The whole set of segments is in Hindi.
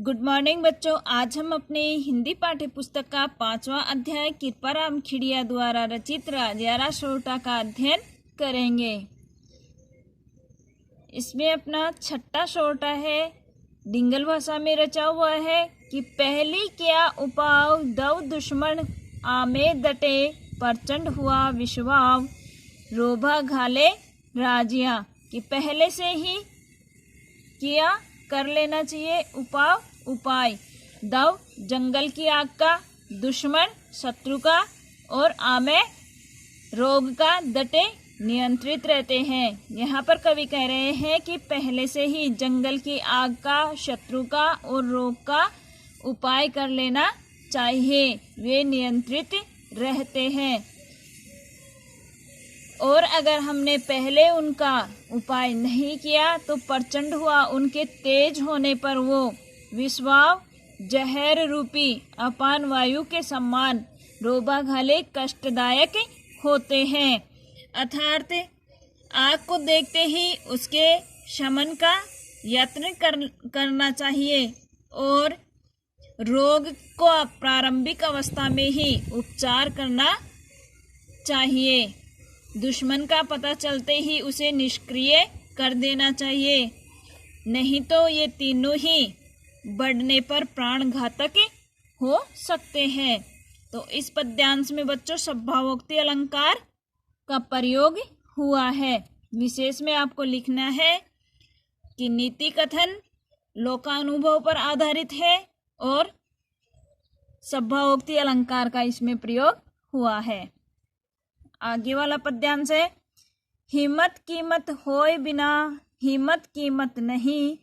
गुड मॉर्निंग बच्चों। आज हम अपने हिंदी पाठ्य पुस्तक का 5वां अध्याय कृपाराम खिड़िया द्वारा रचित राजयारा सोरठा का अध्ययन करेंगे। इसमें अपना छठा सोरठा है, डिंगल भाषा में रचा हुआ है कि पहली क्या उपाव दव दुश्मन आमे दटे प्रचंड हुआ विश्वाव रोभा घाले राजिया। कि पहले से ही किया कर लेना चाहिए उपाय। दव जंगल की आग का, दुश्मन शत्रु का, और आमे रोग का दटे नियंत्रित रहते हैं। यहाँ पर कवि कह रहे हैं कि पहले से ही जंगल की आग का, शत्रु का और रोग का उपाय कर लेना चाहिए, वे नियंत्रित रहते हैं। और अगर हमने पहले उनका उपाय नहीं किया तो प्रचंड हुआ, उनके तेज होने पर वो विश्वाव जहर रूपी अपान वायु के समान रोबा घाले कष्टदायक होते हैं। अर्थात आग को देखते ही उसके शमन का यत्न करना चाहिए और रोग को प्रारंभिक अवस्था में ही उपचार करना चाहिए। दुश्मन का पता चलते ही उसे निष्क्रिय कर देना चाहिए, नहीं तो ये तीनों ही बढ़ने पर प्राण घातक हो सकते हैं। तो इस पद्यांश में बच्चों सद्भावोक्ति अलंकार का प्रयोग हुआ है। विशेष में आपको लिखना है कि नीति कथन लोकानुभव पर आधारित है और सद्भावोक्ति अलंकार का इसमें प्रयोग हुआ है। आगे वाला पद्यांश है, हिम्मत कीमत होय बिना हिम्मत कीमत नहीं,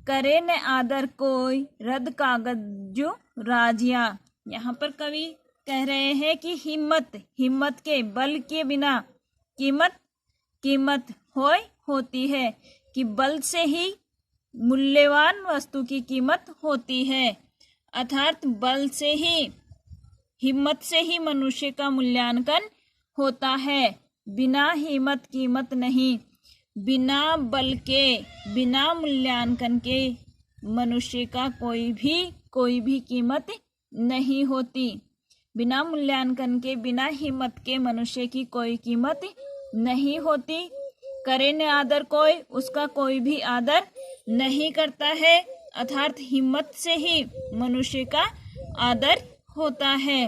करे न आदर कोई रद कागजु राजिया। यहाँ पर कवि कह रहे हैं कि हिम्मत के बल के बिना कीमत होती है, कि बल से ही मूल्यवान वस्तु की कीमत होती है। अर्थात बल से ही, हिम्मत से ही मनुष्य का मूल्यांकन होता है, बिना हिम्मत कीमत नहीं। बिना बल के, बिना मूल्यांकन के मनुष्य का कोई भी कीमत नहीं होती। बिना मूल्यांकन के, बिना हिम्मत के मनुष्य की कोई कीमत नहीं होती। करे न आदर कोई, उसका कोई भी आदर नहीं करता है। अर्थात हिम्मत से ही मनुष्य का आदर होता है।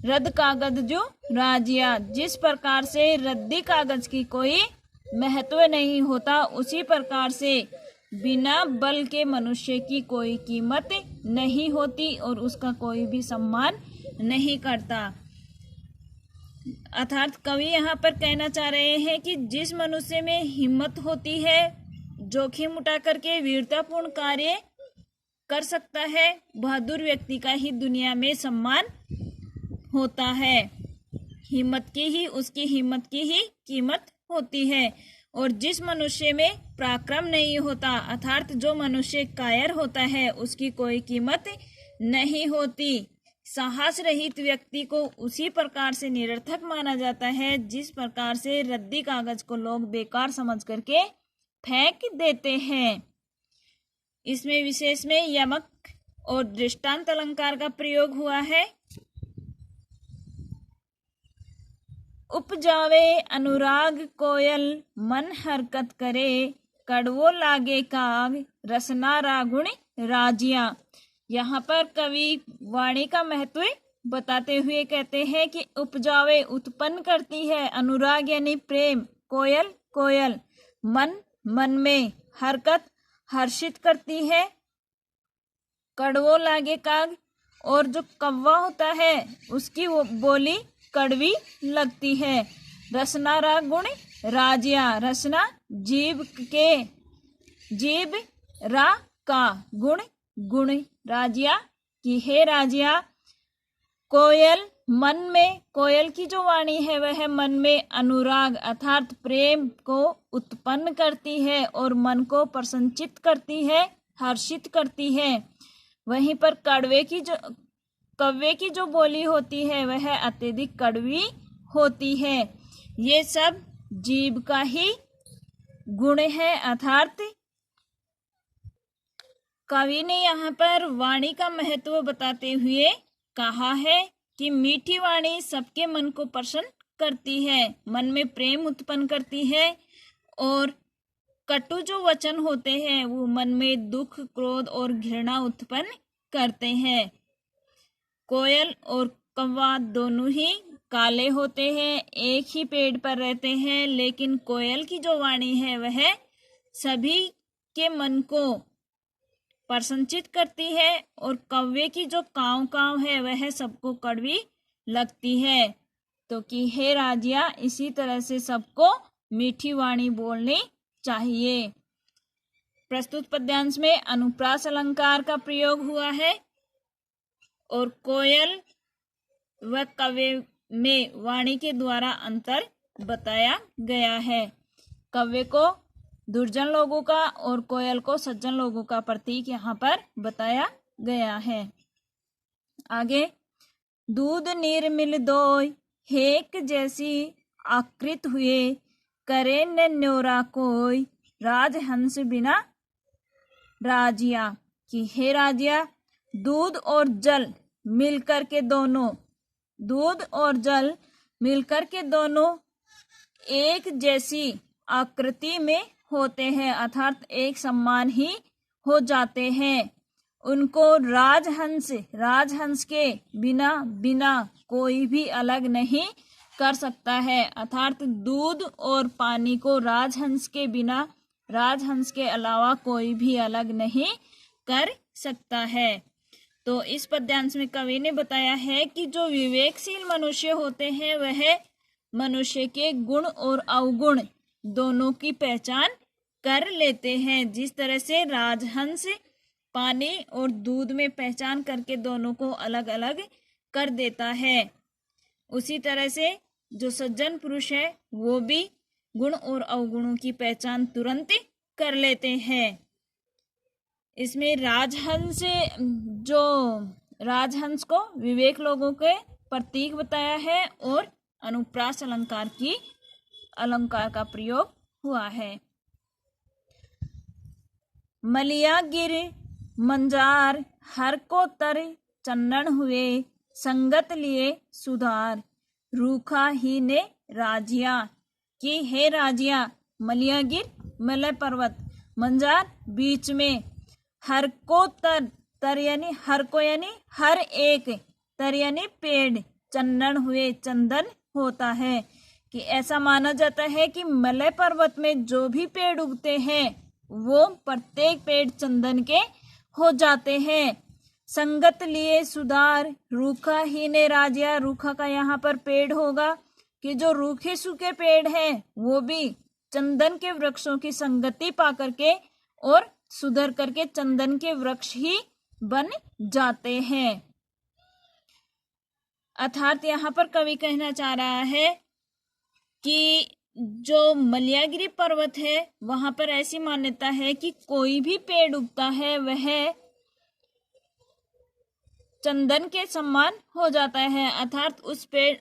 रद्द कागज जो राजिया, जिस प्रकार से रद्दी कागज की कोई महत्व नहीं होता, उसी प्रकार से बिना बल के मनुष्य की कोई कीमत नहीं होती और उसका कोई भी सम्मान नहीं करता। अर्थात कवि यहाँ पर कहना चाह रहे हैं कि जिस मनुष्य में हिम्मत होती है, जोखिम उठा करके वीरतापूर्ण कार्य कर सकता है, बहादुर व्यक्ति का ही दुनिया में सम्मान होता है। उसकी हिम्मत की ही कीमत होती है। और जिस मनुष्य में पराक्रम नहीं होता, अर्थात जो मनुष्य कायर होता है, उसकी कोई कीमत नहीं होती। साहस रहित व्यक्ति को उसी प्रकार से निरर्थक माना जाता है जिस प्रकार से रद्दी कागज को लोग बेकार समझ करके फेंक देते हैं। इसमें विशेष में यमक और दृष्टांत अलंकार का प्रयोग हुआ है। उपजावे अनुराग कोयल मन हरकत करे, कड़वो लागे काग रसना रागुण राजिया। यहाँ पर कवि वाणी का महत्व बताते हुए कहते हैं कि उपजावे उत्पन्न करती है, अनुराग यानी प्रेम, कोयल मन में, हरकत हर्षित करती है, कड़वो लागे काग, और जो कौवा होता है उसकी वो बोली कड़वी लगती है। रसना रा गुण राजिया, रसना जीव रा का गुण राजिया की है राजिया। कोयल मन में, कोयल की जो वाणी है वह मन में अनुराग अर्थात प्रेम को उत्पन्न करती है और मन को प्रसन्नचित करती है, हर्षित करती है। वहीं पर कौवे की जो बोली होती है वह अत्यधिक कड़वी होती है। ये सब जीव का ही गुण है, अर्थात कवि ने यहाँ पर वाणी का महत्व बताते हुए कहा है कि मीठी वाणी सबके मन को प्रसन्न करती है, मन में प्रेम उत्पन्न करती है, और कटु जो वचन होते हैं वो मन में दुख, क्रोध और घृणा उत्पन्न करते हैं। कोयल और कौवा दोनों ही काले होते हैं, एक ही पेड़ पर रहते हैं, लेकिन कोयल की जो वाणी है वह सभी के मन को प्रसन्नचित करती है, और कौवे की जो काव काव है वह सबको कड़वी लगती है। तो कि हे राजिया, इसी तरह से सबको मीठी वाणी बोलनी चाहिए। प्रस्तुत पद्यांश में अनुप्रास अलंकार का प्रयोग हुआ है, और कोयल व कव्य में वाणी के द्वारा अंतर बताया गया है। कव्य को दुर्जन लोगों का और कोयल को सज्जन लोगों का प्रतीक यहाँ पर बताया गया है। आगे, दूध नीर मिल दोय, हेक जैसी आकृत हुए, करे न न्योरा कोई, राजहंस बिना राजिया। कि हे राजिया, दूध और जल मिलकर के दोनों एक जैसी आकृति में होते हैं, अर्थात एक समान ही हो जाते हैं। उनको राजहंस के बिना कोई भी अलग नहीं कर सकता है, अर्थात दूध और पानी को राजहंस के अलावा कोई भी अलग नहीं कर सकता है। तो इस पद्यांश में कवि ने बताया है कि जो विवेकशील मनुष्य होते हैं वह मनुष्य के गुण और अवगुण दोनों की पहचान कर लेते हैं। जिस तरह से राजहंस पानी और दूध में पहचान करके दोनों को अलग अलग कर देता है, उसी तरह से जो सज्जन पुरुष है वो भी गुण और अवगुणों की पहचान तुरंत कर लेते हैं। इसमें राजहंस को विवेक लोगों के प्रतीक बताया है, और अनुप्रास अलंकार का प्रयोग हुआ है। मलिया गिर मंजार, हर को तर चन्नन हुए, संगत लिए सुधार, रूखा ही ने राजिया। कि हे राजिया, मलियागिर मलय पर्वत, मंजार बीच में, हर को तर यानी हर एक, तर यानी पेड़, चंदन हुए चंदन होता है। कि ऐसा माना जाता है कि मलय पर्वत में जो भी पेड़ उगते हैं वो प्रत्येक पेड़ चंदन के हो जाते हैं। संगत लिए सुधार, रूखा ही ने राजिया, रूखा का यहाँ पर पेड़ होगा कि जो रूखे सूखे पेड़ हैं वो भी चंदन के वृक्षों की संगति पा करके और सुधर करके चंदन के वृक्ष ही बन जाते हैं। अर्थात यहाँ पर कवि कहना चाह रहा है कि जो मलयागिरी पर्वत है वहां पर ऐसी मान्यता है कि कोई भी पेड़ उगता है वह चंदन के समान हो जाता है, अर्थात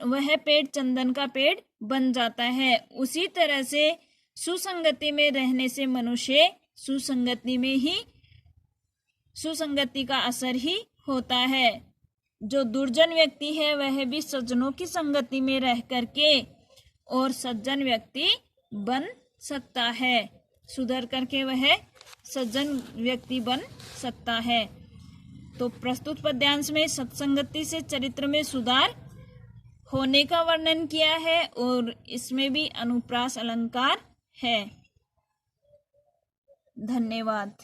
वह पेड़ चंदन का पेड़ बन जाता है। उसी तरह से सुसंगति में रहने से मनुष्य सुसंगति का असर ही होता है। जो दुर्जन व्यक्ति है वह भी सज्जनों की संगति में रह करके और सज्जन व्यक्ति बन सकता है, सुधर करके वह सज्जन व्यक्ति बन सकता है। तो प्रस्तुत पद्यांश में सत्संगति से चरित्र में सुधार होने का वर्णन किया है और इसमें भी अनुप्रास अलंकार है। धन्यवाद।